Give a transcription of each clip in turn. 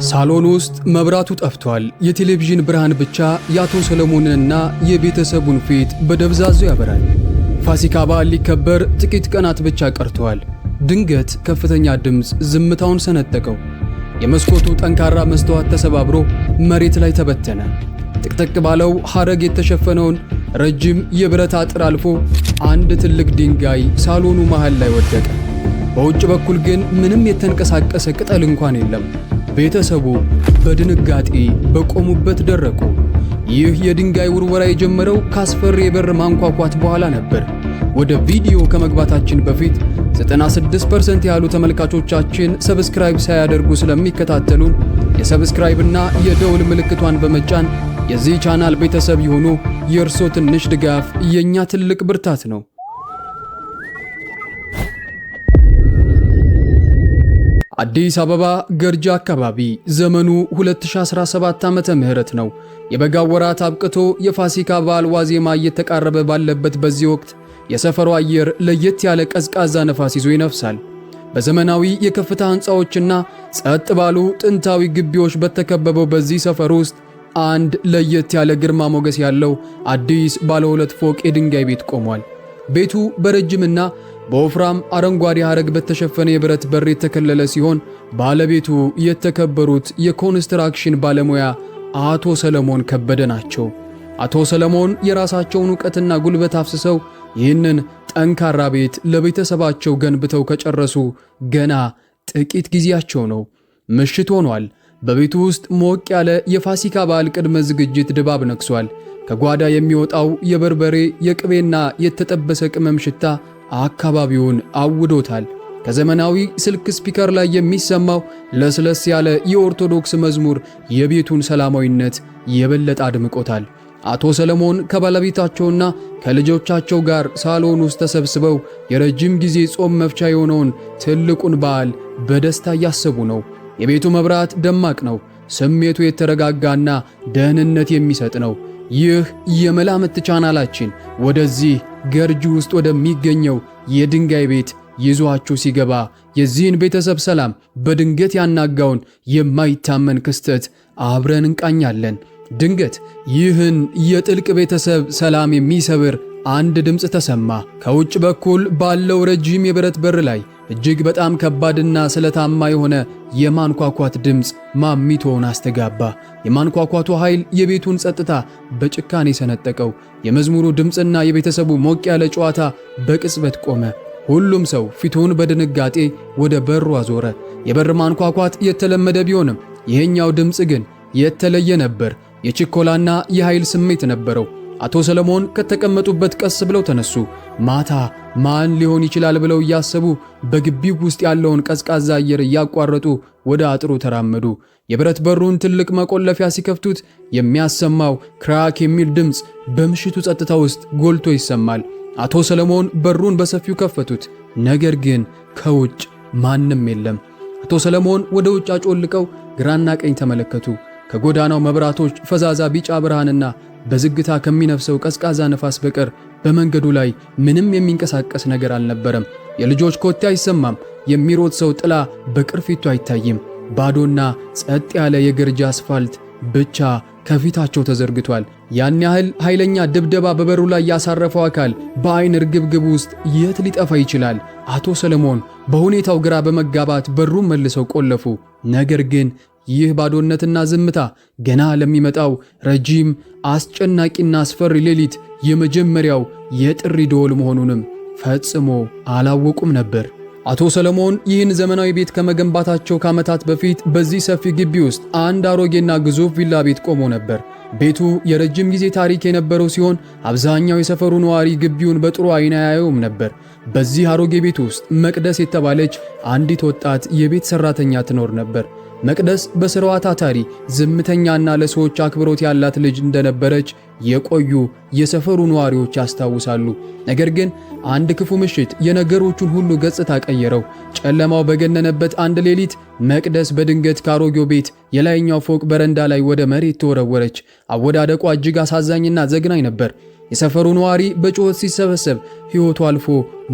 ሳሎን ውስጥ መብራቱ ጠፍቷል። የቴሌቪዥን ብርሃን ብቻ የአቶ ሰለሞንንና የቤተሰቡን ፊት በደብዛዙ ያበራል። ፋሲካ በዓል ሊከበር ጥቂት ቀናት ብቻ ቀርተዋል። ድንገት ከፍተኛ ድምፅ ዝምታውን ሰነጠቀው። የመስኮቱ ጠንካራ መስተዋት ተሰባብሮ መሬት ላይ ተበተነ። ጥቅጥቅ ባለው ሐረግ የተሸፈነውን ረጅም የብረት አጥር አልፎ አንድ ትልቅ ድንጋይ ሳሎኑ መሃል ላይ ወደቀ። በውጭ በኩል ግን ምንም የተንቀሳቀሰ ቅጠል እንኳን የለም። ቤተሰቡ በድንጋጤ በቆሙበት ደረቁ። ይህ የድንጋይ ውርወራ የጀመረው ካስፈሪ የበር ማንኳኳት በኋላ ነበር። ወደ ቪዲዮ ከመግባታችን በፊት 96% ያሉ ተመልካቾቻችን ሰብስክራይብ ሳያደርጉ ስለሚከታተሉን የሰብስክራይብ እና የደውል ምልክቷን በመጫን የዚህ ቻናል ቤተሰብ ይሁኑ። የእርሶ ትንሽ ድጋፍ የኛ ትልቅ ብርታት ነው። አዲስ አበባ ገርጃ አካባቢ ዘመኑ 2017 ዓመተ ምህረት ነው። የበጋው ወራት አብቅቶ የፋሲካ በዓል ዋዜማ እየተቃረበ ባለበት በዚህ ወቅት የሰፈሩ አየር ለየት ያለ ቀዝቃዛ ነፋስ ይዞ ይነፍሳል። በዘመናዊ የከፍታ ሕንፃዎችና ጸጥ ባሉ ጥንታዊ ግቢዎች በተከበበው በዚህ ሰፈር ውስጥ አንድ ለየት ያለ ግርማ ሞገስ ያለው አዲስ ባለ 2 ፎቅ የድንጋይ ቤት ቆሟል። ቤቱ በረጅምና በወፍራም አረንጓዴ ሐረግ በተሸፈነ የብረት በር የተከለለ ሲሆን ባለቤቱ የተከበሩት የኮንስትራክሽን ባለሙያ አቶ ሰለሞን ከበደ ናቸው። አቶ ሰለሞን የራሳቸውን ዕውቀትና ጉልበት አፍስሰው ይህንን ጠንካራ ቤት ለቤተሰባቸው ገንብተው ከጨረሱ ገና ጥቂት ጊዜያቸው ነው። ምሽት ሆኗል። በቤቱ ውስጥ ሞቅ ያለ የፋሲካ በዓል ቅድመ ዝግጅት ድባብ ነግሷል። ከጓዳ የሚወጣው የበርበሬ የቅቤና የተጠበሰ ቅመም ሽታ አካባቢውን አውዶታል። ከዘመናዊ ስልክ ስፒከር ላይ የሚሰማው ለስለስ ያለ የኦርቶዶክስ መዝሙር የቤቱን ሰላማዊነት የበለጠ አድምቆታል። አቶ ሰለሞን ከባለቤታቸውና ከልጆቻቸው ጋር ሳሎን ውስጥ ተሰብስበው የረጅም ጊዜ ጾም መፍቻ የሆነውን ትልቁን በዓል በደስታ እያሰቡ ነው። የቤቱ መብራት ደማቅ ነው። ስሜቱ የተረጋጋና ደህንነት የሚሰጥ ነው። ይህ የመላምት ቻናላችን ወደዚህ ገርጂ ውስጥ ወደሚገኘው የድንጋይ ቤት ይዟችሁ ሲገባ የዚህን ቤተሰብ ሰላም በድንገት ያናጋውን የማይታመን ክስተት አብረን እንቃኛለን። ድንገት ይህን የጥልቅ ቤተሰብ ሰላም የሚሰብር አንድ ድምፅ ተሰማ። ከውጭ በኩል ባለው ረጅም የብረት በር ላይ እጅግ በጣም ከባድና ስለታማ የሆነ የማንኳኳት ድምፅ ማሚቶውን አስተጋባ። የማንኳኳቱ ኃይል የቤቱን ጸጥታ በጭካኔ ሰነጠቀው። የመዝሙሩ ድምፅና የቤተሰቡ ሞቅ ያለ ጨዋታ በቅጽበት ቆመ። ሁሉም ሰው ፊቱን በድንጋጤ ወደ በሩ አዞረ። የበር ማንኳኳት የተለመደ ቢሆንም ይሄኛው ድምፅ ግን የተለየ ነበር። የችኮላና የኃይል ስሜት ነበረው። አቶ ሰለሞን ከተቀመጡበት ቀስ ብለው ተነሱ። ማታ ማን ሊሆን ይችላል ብለው እያሰቡ በግቢው ውስጥ ያለውን ቀዝቃዛ አየር እያቋረጡ ወደ አጥሩ ተራመዱ። የብረት በሩን ትልቅ መቆለፊያ ሲከፍቱት የሚያሰማው ክራክ የሚል ድምፅ በምሽቱ ጸጥታ ውስጥ ጎልቶ ይሰማል። አቶ ሰለሞን በሩን በሰፊው ከፈቱት። ነገር ግን ከውጭ ማንም የለም። አቶ ሰለሞን ወደ ውጭ አጮልቀው ግራና ቀኝ ተመለከቱ። ከጎዳናው መብራቶች ፈዛዛ ቢጫ ብርሃንና በዝግታ ከሚነፍሰው ቀዝቃዛ ነፋስ በቀር በመንገዱ ላይ ምንም የሚንቀሳቀስ ነገር አልነበረም። የልጆች ኮቴ አይሰማም። የሚሮጥ ሰው ጥላ በቅርፊቱ አይታይም። ባዶና ጸጥ ያለ የገርጂ አስፋልት ብቻ ከፊታቸው ተዘርግቷል። ያን ያህል ኃይለኛ ድብደባ በበሩ ላይ ያሳረፈው አካል በአይን ርግብግብ ውስጥ የት ሊጠፋ ይችላል? አቶ ሰለሞን በሁኔታው ግራ በመጋባት በሩን መልሰው ቆለፉ። ነገር ግን ይህ ባዶነትና ዝምታ ገና ለሚመጣው ረጅም አስጨናቂና አስፈሪ ሌሊት የመጀመሪያው የጥሪ ደወል መሆኑንም ፈጽሞ አላወቁም ነበር። አቶ ሰለሞን ይህን ዘመናዊ ቤት ከመገንባታቸው ከዓመታት በፊት በዚህ ሰፊ ግቢ ውስጥ አንድ አሮጌና ግዙፍ ቪላ ቤት ቆሞ ነበር። ቤቱ የረጅም ጊዜ ታሪክ የነበረው ሲሆን አብዛኛው የሰፈሩ ነዋሪ ግቢውን በጥሩ ዓይን አያየውም ነበር። በዚህ አሮጌ ቤት ውስጥ መቅደስ የተባለች አንዲት ወጣት የቤት ሰራተኛ ትኖር ነበር። መቅደስ በስራዋ ታታሪ፣ ዝምተኛና ለሰዎች አክብሮት ያላት ልጅ እንደነበረች የቆዩ የሰፈሩ ነዋሪዎች ያስታውሳሉ። ነገር ግን አንድ ክፉ ምሽት የነገሮቹን ሁሉ ገጽታ ቀየረው። ጨለማው በገነነበት አንድ ሌሊት መቅደስ በድንገት ካሮጌው ቤት የላይኛው ፎቅ በረንዳ ላይ ወደ መሬት ተወረወረች። አወዳደቋ እጅግ አሳዛኝና ዘግናኝ ነበር። የሰፈሩ ነዋሪ በጩኸት ሲሰበሰብ ሕይወቱ አልፎ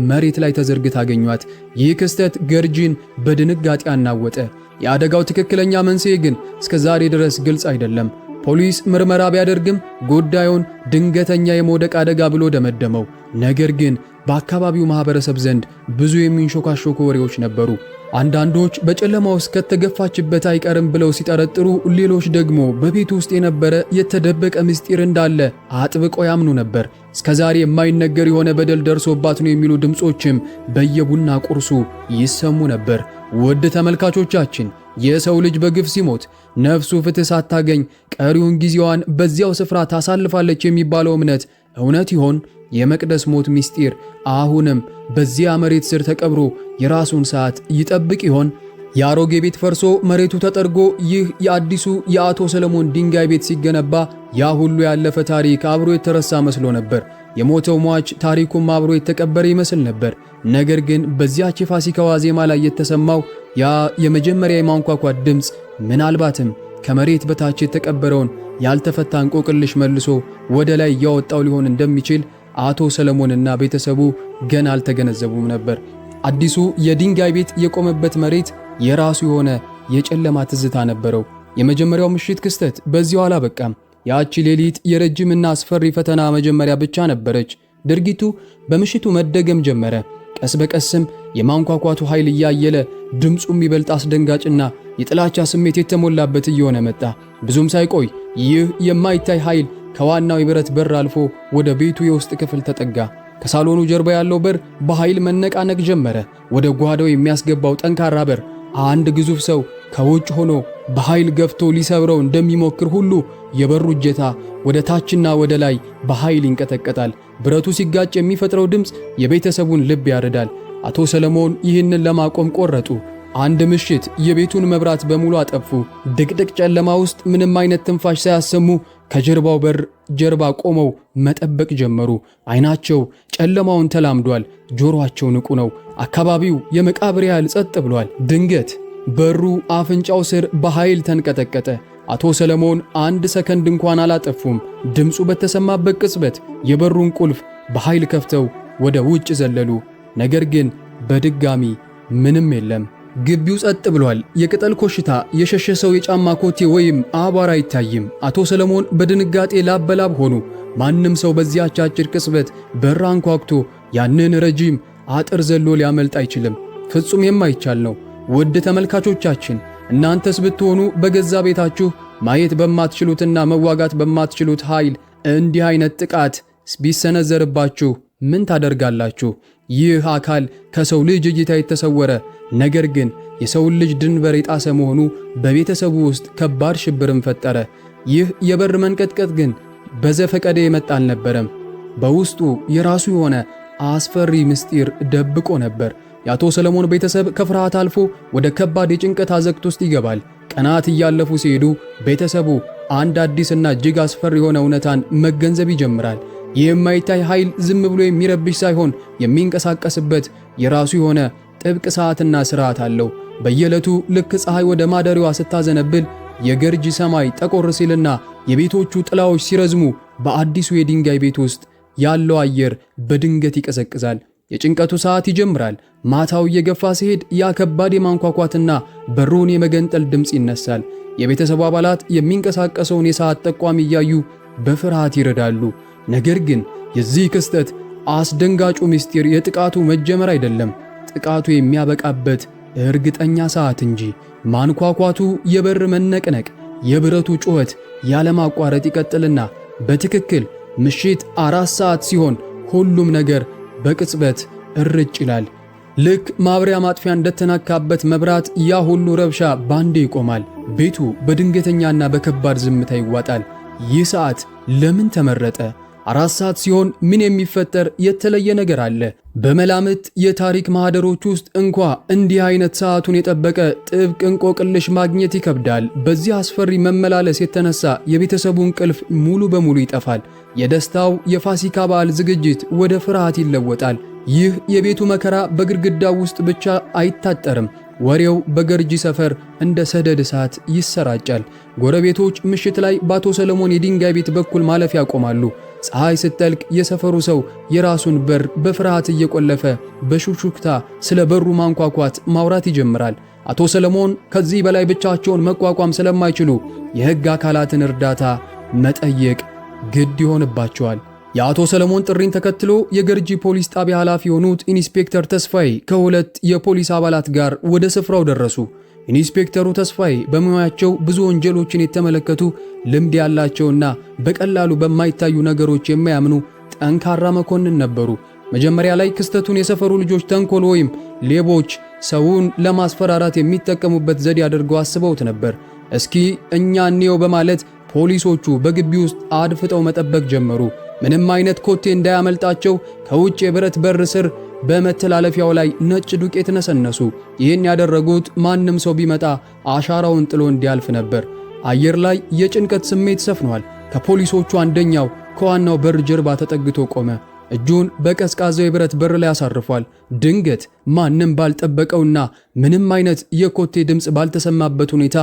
መሬት ላይ ተዘርግታ አገኟት። ይህ ክስተት ገርጂን በድንጋጤ አናወጠ። የአደጋው ትክክለኛ መንስኤ ግን እስከ ዛሬ ድረስ ግልጽ አይደለም። ፖሊስ ምርመራ ቢያደርግም ጉዳዩን ድንገተኛ የመውደቅ አደጋ ብሎ ደመደመው። ነገር ግን በአካባቢው ማህበረሰብ ዘንድ ብዙ የሚንሾካሾኩ ወሬዎች ነበሩ። አንዳንዶች በጨለማ ውስጥ ከተገፋችበት አይቀርም ብለው ሲጠረጥሩ፣ ሌሎች ደግሞ በቤቱ ውስጥ የነበረ የተደበቀ ምስጢር እንዳለ አጥብቀው ያምኑ ነበር። እስከዛሬ የማይነገር የሆነ በደል ደርሶባት ነው የሚሉ ድምጾችም በየቡና ቁርሱ ይሰሙ ነበር። ውድ ተመልካቾቻችን፣ የሰው ልጅ በግፍ ሲሞት ነፍሱ ፍትህ ሳታገኝ ቀሪውን ጊዜዋን በዚያው ስፍራ ታሳልፋለች የሚባለው እምነት እውነት ይሆን? የመቅደስ ሞት ምስጢር አሁንም በዚያ መሬት ስር ተቀብሮ የራሱን ሰዓት ይጠብቅ ይሆን? የአሮጌ ቤት ፈርሶ መሬቱ ተጠርጎ ይህ የአዲሱ የአቶ ሰለሞን ድንጋይ ቤት ሲገነባ ያ ሁሉ ያለፈ ታሪክ አብሮ የተረሳ መስሎ ነበር። የሞተው ሟች ታሪኩም አብሮ የተቀበረ ይመስል ነበር። ነገር ግን በዚያች የፋሲካ ዋዜማ ላይ የተሰማው ያ የመጀመሪያ የማንኳኳት ድምፅ ምናልባትም ከመሬት በታች የተቀበረውን ያልተፈታ እንቆቅልሽ መልሶ ወደ ላይ እያወጣው ሊሆን እንደሚችል አቶ ሰለሞንና ቤተሰቡ ገና አልተገነዘቡም ነበር። አዲሱ የድንጋይ ቤት የቆመበት መሬት የራሱ የሆነ የጨለማ ትዝታ ነበረው። የመጀመሪያው ምሽት ክስተት በዚያው አላበቃም። ያቺ ሌሊት የረጅምና አስፈሪ ፈተና መጀመሪያ ብቻ ነበረች። ድርጊቱ በምሽቱ መደገም ጀመረ። ቀስ በቀስም የማንኳኳቱ ኃይል እያየለ ድምፁም ይበልጥ አስደንጋጭና የጥላቻ ስሜት የተሞላበት እየሆነ መጣ። ብዙም ሳይቆይ ይህ የማይታይ ኃይል ከዋናው የብረት በር አልፎ ወደ ቤቱ የውስጥ ክፍል ተጠጋ። ከሳሎኑ ጀርባ ያለው በር በኃይል መነቃነቅ ጀመረ። ወደ ጓዳው የሚያስገባው ጠንካራ በር አንድ ግዙፍ ሰው ከውጭ ሆኖ በኃይል ገፍቶ ሊሰብረው እንደሚሞክር ሁሉ የበሩ እጀታ ወደ ታችና ወደ ላይ በኃይል ይንቀጠቀጣል። ብረቱ ሲጋጭ የሚፈጥረው ድምፅ የቤተሰቡን ልብ ያርዳል። አቶ ሰለሞን ይህንን ለማቆም ቆረጡ። አንድ ምሽት የቤቱን መብራት በሙሉ አጠፉ። ድቅድቅ ጨለማ ውስጥ ምንም አይነት ትንፋሽ ሳያሰሙ ከጀርባው በር ጀርባ ቆመው መጠበቅ ጀመሩ። አይናቸው ጨለማውን ተላምዷል። ጆሮአቸው ንቁ ነው። አካባቢው የመቃብር ያህል ጸጥ ብሏል። ድንገት በሩ አፍንጫው ስር በኃይል ተንቀጠቀጠ። አቶ ሰለሞን አንድ ሰከንድ እንኳን አላጠፉም። ድምፁ በተሰማበት ቅጽበት የበሩን ቁልፍ በኃይል ከፍተው ወደ ውጭ ዘለሉ። ነገር ግን በድጋሚ ምንም የለም። ግቢው ጸጥ ብሏል። የቅጠል ኮሽታ፣ የሸሸ ሰው የጫማ ኮቴ ወይም አቧራ አይታይም። አቶ ሰለሞን በድንጋጤ ላብ በላብ ሆኑ። ማንም ሰው በዚያች አጭር ቅጽበት በር አንኳኩቶ ያንን ረጅም አጥር ዘሎ ሊያመልጥ አይችልም። ፍጹም የማይቻል ነው። ውድ ተመልካቾቻችን፣ እናንተስ ብትሆኑ በገዛ ቤታችሁ ማየት በማትችሉትና መዋጋት በማትችሉት ኃይል እንዲህ አይነት ጥቃት ቢሰነዘርባችሁ ምን ታደርጋላችሁ? ይህ አካል ከሰው ልጅ እይታ የተሰወረ ነገር ግን የሰውን ልጅ ድንበር የጣሰ መሆኑ በቤተሰቡ ውስጥ ከባድ ሽብርን ፈጠረ። ይህ የበር መንቀጥቀጥ ግን በዘፈቀደ የመጣ አልነበረም። በውስጡ የራሱ የሆነ አስፈሪ ምስጢር ደብቆ ነበር። የአቶ ሰለሞን ቤተሰብ ከፍርሃት አልፎ ወደ ከባድ የጭንቀት አዘቅት ውስጥ ይገባል። ቀናት እያለፉ ሲሄዱ ቤተሰቡ አንድ አዲስና እጅግ አስፈሪ የሆነ እውነታን መገንዘብ ይጀምራል። ይህ የማይታይ ኃይል ዝም ብሎ የሚረብሽ ሳይሆን የሚንቀሳቀስበት የራሱ የሆነ ጥብቅ ሰዓትና ስርዓት አለው። በየዕለቱ ልክ ፀሐይ ወደ ማደሪያዋ ስታዘነብል የገርጂ ሰማይ ጠቆር ሲልና የቤቶቹ ጥላዎች ሲረዝሙ በአዲሱ የድንጋይ ቤት ውስጥ ያለው አየር በድንገት ይቀዘቅዛል። የጭንቀቱ ሰዓት ይጀምራል። ማታው እየገፋ ሲሄድ ያ ከባድ የማንኳኳትና በሩን የመገንጠል ድምፅ ይነሳል። የቤተሰቡ አባላት የሚንቀሳቀሰውን የሰዓት ጠቋሚ እያዩ በፍርሃት ይረዳሉ። ነገር ግን የዚህ ክስተት አስደንጋጩ ምስጢር የጥቃቱ መጀመር አይደለም፣ ጥቃቱ የሚያበቃበት እርግጠኛ ሰዓት እንጂ። ማንኳኳቱ፣ የበር መነቅነቅ፣ የብረቱ ጩኸት ያለማቋረጥ ይቀጥልና በትክክል ምሽት 4 ሰዓት ሲሆን ሁሉም ነገር በቅጽበት እርጭ ይላል። ልክ ማብሪያ ማጥፊያ እንደተናካበት መብራት ያ ሁሉ ረብሻ ባንዴ ይቆማል። ቤቱ በድንገተኛና በከባድ ዝምታ ይዋጣል። ይህ ሰዓት ለምን ተመረጠ? 4 ሰዓት ሲሆን ምን የሚፈጠር የተለየ ነገር አለ? በመላምት የታሪክ ማህደሮች ውስጥ እንኳ እንዲህ አይነት ሰዓቱን የጠበቀ ጥብቅ እንቆቅልሽ ማግኘት ይከብዳል። በዚህ አስፈሪ መመላለስ የተነሳ የቤተሰቡ እንቅልፍ ሙሉ በሙሉ ይጠፋል። የደስታው የፋሲካ በዓል ዝግጅት ወደ ፍርሃት ይለወጣል። ይህ የቤቱ መከራ በግድግዳው ውስጥ ብቻ አይታጠርም። ወሬው በገርጂ ሰፈር እንደ ሰደድ እሳት ይሰራጫል። ጎረቤቶች ምሽት ላይ በአቶ ሰለሞን የድንጋይ ቤት በኩል ማለፍ ያቆማሉ። ፀሐይ ስትጠልቅ የሰፈሩ ሰው የራሱን በር በፍርሃት እየቆለፈ በሹክሹክታ ስለ በሩ ማንኳኳት ማውራት ይጀምራል። አቶ ሰለሞን ከዚህ በላይ ብቻቸውን መቋቋም ስለማይችሉ የሕግ አካላትን እርዳታ መጠየቅ ግድ ይሆንባቸዋል። የአቶ ሰለሞን ጥሪን ተከትሎ የገርጂ ፖሊስ ጣቢያ ኃላፊ የሆኑት ኢንስፔክተር ተስፋዬ ከሁለት የፖሊስ አባላት ጋር ወደ ስፍራው ደረሱ። ኢንስፔክተሩ ተስፋዬ በሙያቸው ብዙ ወንጀሎችን የተመለከቱ ልምድ ያላቸውና በቀላሉ በማይታዩ ነገሮች የማያምኑ ጠንካራ መኮንን ነበሩ። መጀመሪያ ላይ ክስተቱን የሰፈሩ ልጆች ተንኮል ወይም ሌቦች ሰውን ለማስፈራራት የሚጠቀሙበት ዘዴ አድርገው አስበውት ነበር። እስኪ እኛ እንየው በማለት ፖሊሶቹ በግቢ ውስጥ አድፍጠው መጠበቅ ጀመሩ። ምንም አይነት ኮቴ እንዳያመልጣቸው ከውጭ የብረት በር ስር በመተላለፊያው ላይ ነጭ ዱቄት ነሰነሱ። ይህን ያደረጉት ማንም ሰው ቢመጣ አሻራውን ጥሎ እንዲያልፍ ነበር። አየር ላይ የጭንቀት ስሜት ሰፍኗል። ከፖሊሶቹ አንደኛው ከዋናው በር ጀርባ ተጠግቶ ቆመ። እጁን በቀዝቃዛው የብረት በር ላይ አሳርፏል። ድንገት ማንም ባልጠበቀውና ምንም አይነት የኮቴ ድምፅ ባልተሰማበት ሁኔታ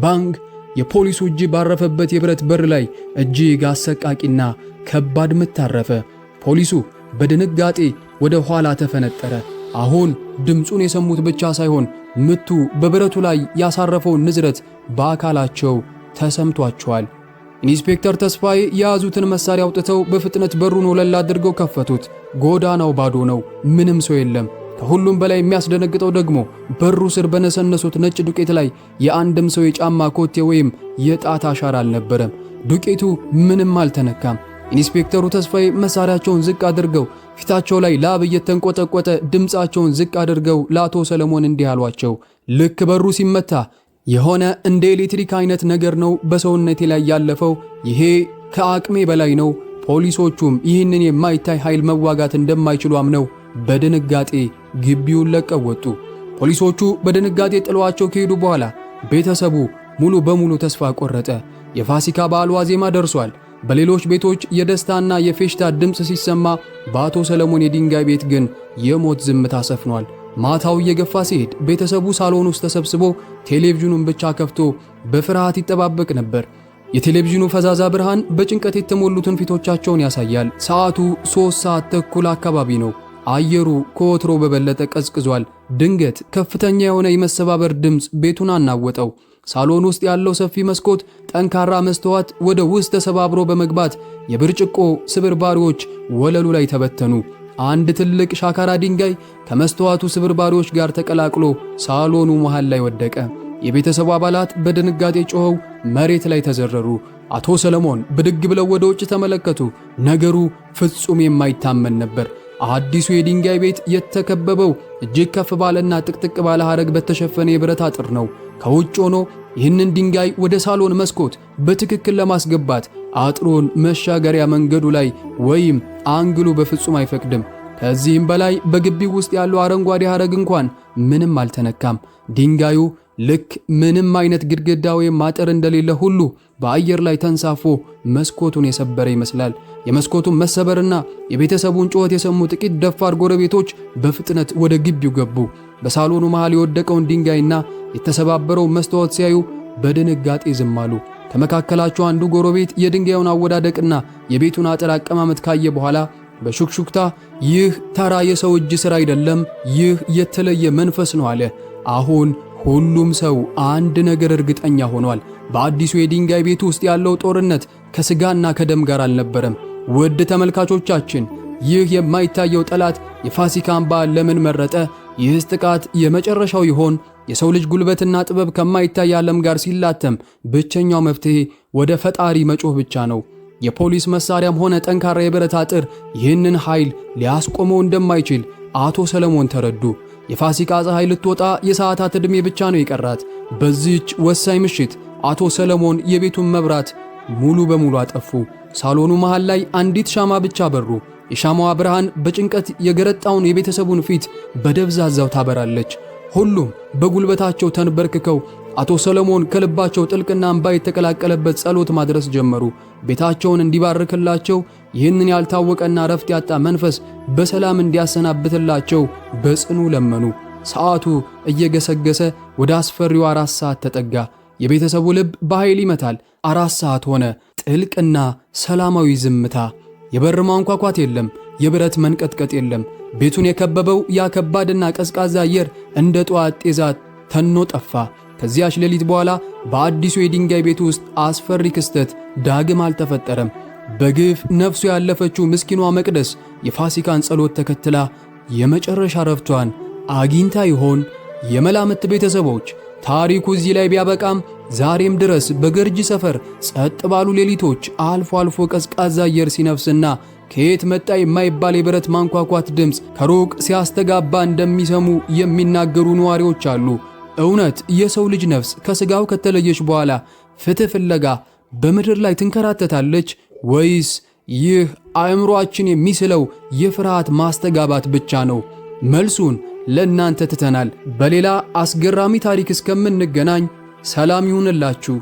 ባንግ የፖሊሱ እጅ ባረፈበት የብረት በር ላይ እጅግ አሰቃቂና ከባድ ምት አረፈ። ፖሊሱ በድንጋጤ ወደ ኋላ ተፈነጠረ። አሁን ድምፁን የሰሙት ብቻ ሳይሆን ምቱ በብረቱ ላይ ያሳረፈውን ንዝረት በአካላቸው ተሰምቷቸዋል። ኢንስፔክተር ተስፋዬ የያዙትን መሳሪያ አውጥተው በፍጥነት በሩን ወለል አድርገው ከፈቱት። ጎዳናው ባዶ ነው፣ ምንም ሰው የለም። ከሁሉም በላይ የሚያስደነግጠው ደግሞ በሩ ስር በነሰነሱት ነጭ ዱቄት ላይ የአንድም ሰው የጫማ ኮቴ ወይም የጣት አሻራ አልነበረም። ዱቄቱ ምንም አልተነካም። ኢንስፔክተሩ ተስፋዬ መሳሪያቸውን ዝቅ አድርገው ፊታቸው ላይ ላብ እየተንቆጠቆጠ ድምፃቸውን ዝቅ አድርገው ለአቶ ሰለሞን እንዲህ አሏቸው። ልክ በሩ ሲመታ የሆነ እንደ ኤሌክትሪክ አይነት ነገር ነው በሰውነቴ ላይ ያለፈው። ይሄ ከአቅሜ በላይ ነው። ፖሊሶቹም ይህንን የማይታይ ኃይል መዋጋት እንደማይችሉ አምነው በድንጋጤ ግቢውን ለቀው ወጡ። ፖሊሶቹ በድንጋጤ ጥለዋቸው ከሄዱ በኋላ ቤተሰቡ ሙሉ በሙሉ ተስፋ ቆረጠ። የፋሲካ በዓል ዋዜማ ደርሷል። በሌሎች ቤቶች የደስታና የፌሽታ ድምፅ ሲሰማ፣ በአቶ ሰለሞን የድንጋይ ቤት ግን የሞት ዝምታ ሰፍኗል። ማታው እየገፋ ሲሄድ ቤተሰቡ ሳሎን ውስጥ ተሰብስቦ ቴሌቪዥኑን ብቻ ከፍቶ በፍርሃት ይጠባበቅ ነበር። የቴሌቪዥኑ ፈዛዛ ብርሃን በጭንቀት የተሞሉትን ፊቶቻቸውን ያሳያል። ሰዓቱ 3 ሰዓት ተኩል አካባቢ ነው። አየሩ ከወትሮ በበለጠ ቀዝቅዟል። ድንገት ከፍተኛ የሆነ የመሰባበር ድምፅ ቤቱን አናወጠው። ሳሎን ውስጥ ያለው ሰፊ መስኮት ጠንካራ መስተዋት ወደ ውስጥ ተሰባብሮ በመግባት የብርጭቆ ስብርባሪዎች ወለሉ ላይ ተበተኑ። አንድ ትልቅ ሻካራ ድንጋይ ከመስተዋቱ ስብርባሪዎች ጋር ተቀላቅሎ ሳሎኑ መሃል ላይ ወደቀ። የቤተሰቡ አባላት በድንጋጤ ጮኸው መሬት ላይ ተዘረሩ። አቶ ሰለሞን ብድግ ብለው ወደ ውጭ ተመለከቱ። ነገሩ ፍጹም የማይታመን ነበር። አዲሱ የድንጋይ ቤት የተከበበው እጅግ ከፍ ባለና ጥቅጥቅ ባለ ሐረግ በተሸፈነ የብረት አጥር ነው። ከውጭ ሆኖ ይህንን ድንጋይ ወደ ሳሎን መስኮት በትክክል ለማስገባት አጥሩን መሻገሪያ መንገዱ ላይ ወይም አንግሉ በፍጹም አይፈቅድም። ከዚህም በላይ በግቢው ውስጥ ያለው አረንጓዴ ሐረግ እንኳን ምንም አልተነካም። ድንጋዩ ልክ ምንም አይነት ግድግዳ ወይም አጥር እንደሌለ ሁሉ በአየር ላይ ተንሳፎ መስኮቱን የሰበረ ይመስላል። የመስኮቱን መሰበርና የቤተሰቡን ጩኸት የሰሙ ጥቂት ደፋር ጎረቤቶች በፍጥነት ወደ ግቢው ገቡ። በሳሎኑ መሃል የወደቀውን ድንጋይና የተሰባበረውን መስታወት ሲያዩ በድንጋጤ ዝም አሉ። ከመካከላቸው አንዱ ጎረቤት የድንጋዩን አወዳደቅና የቤቱን አጥር አቀማመጥ ካየ በኋላ በሹክሹክታ ይህ ተራ የሰው እጅ ሥራ አይደለም፣ ይህ የተለየ መንፈስ ነው አለ። አሁን ሁሉም ሰው አንድ ነገር እርግጠኛ ሆኗል። በአዲሱ የድንጋይ ቤት ውስጥ ያለው ጦርነት ከስጋና ከደም ጋር አልነበረም። ውድ ተመልካቾቻችን፣ ይህ የማይታየው ጠላት የፋሲካን በዓል ለምን መረጠ? ይህስ ጥቃት የመጨረሻው ይሆን? የሰው ልጅ ጉልበትና ጥበብ ከማይታይ ዓለም ጋር ሲላተም ብቸኛው መፍትሄ ወደ ፈጣሪ መጮህ ብቻ ነው። የፖሊስ መሳሪያም ሆነ ጠንካራ የብረት አጥር ይህንን ኃይል ሊያስቆመው እንደማይችል አቶ ሰለሞን ተረዱ። የፋሲካ ፀሐይ ልትወጣ የሰዓታት ዕድሜ ብቻ ነው የቀራት። በዚህች ወሳኝ ምሽት አቶ ሰለሞን የቤቱን መብራት ሙሉ በሙሉ አጠፉ። ሳሎኑ መሃል ላይ አንዲት ሻማ ብቻ በሩ። የሻማዋ ብርሃን በጭንቀት የገረጣውን የቤተሰቡን ፊት በደብዛዛው ታበራለች። ሁሉም በጉልበታቸው ተንበርክከው አቶ ሰለሞን ከልባቸው ጥልቅና እንባ የተቀላቀለበት ጸሎት ማድረስ ጀመሩ። ቤታቸውን እንዲባርክላቸው፣ ይህንን ያልታወቀና ረፍት ያጣ መንፈስ በሰላም እንዲያሰናብትላቸው በጽኑ ለመኑ። ሰዓቱ እየገሰገሰ ወደ አስፈሪው 4 ሰዓት ተጠጋ። የቤተሰቡ ልብ በኃይል ይመታል። 4 ሰዓት ሆነ። ጥልቅና ሰላማዊ ዝምታ። የበር ማንኳኳት የለም፣ የብረት መንቀጥቀጥ የለም። ቤቱን የከበበው ያ ከባድና ቀዝቃዛ አየር እንደ ጠዋት ጤዛ ተኖ ጠፋ። ከዚያች ሌሊት በኋላ በአዲሱ የድንጋይ ቤት ውስጥ አስፈሪ ክስተት ዳግም አልተፈጠረም። በግፍ ነፍሱ ያለፈችው ምስኪኗ መቅደስ የፋሲካን ጸሎት ተከትላ የመጨረሻ ረፍቷን አግኝታ ይሆን? የመላምት ቤተሰቦች ታሪኩ እዚህ ላይ ቢያበቃም ዛሬም ድረስ በገርጂ ሰፈር ጸጥ ባሉ ሌሊቶች አልፎ አልፎ ቀዝቃዛ አየር ሲነፍስና ከየት መጣ የማይባል የብረት ማንኳኳት ድምፅ ከሩቅ ሲያስተጋባ እንደሚሰሙ የሚናገሩ ነዋሪዎች አሉ። እውነት የሰው ልጅ ነፍስ ከስጋው ከተለየች በኋላ ፍትህ ፍለጋ በምድር ላይ ትንከራተታለች ወይስ ይህ አእምሮአችን የሚስለው የፍርሃት ማስተጋባት ብቻ ነው? መልሱን ለእናንተ ትተናል። በሌላ አስገራሚ ታሪክ እስከምንገናኝ ሰላም ይሁንላችሁ።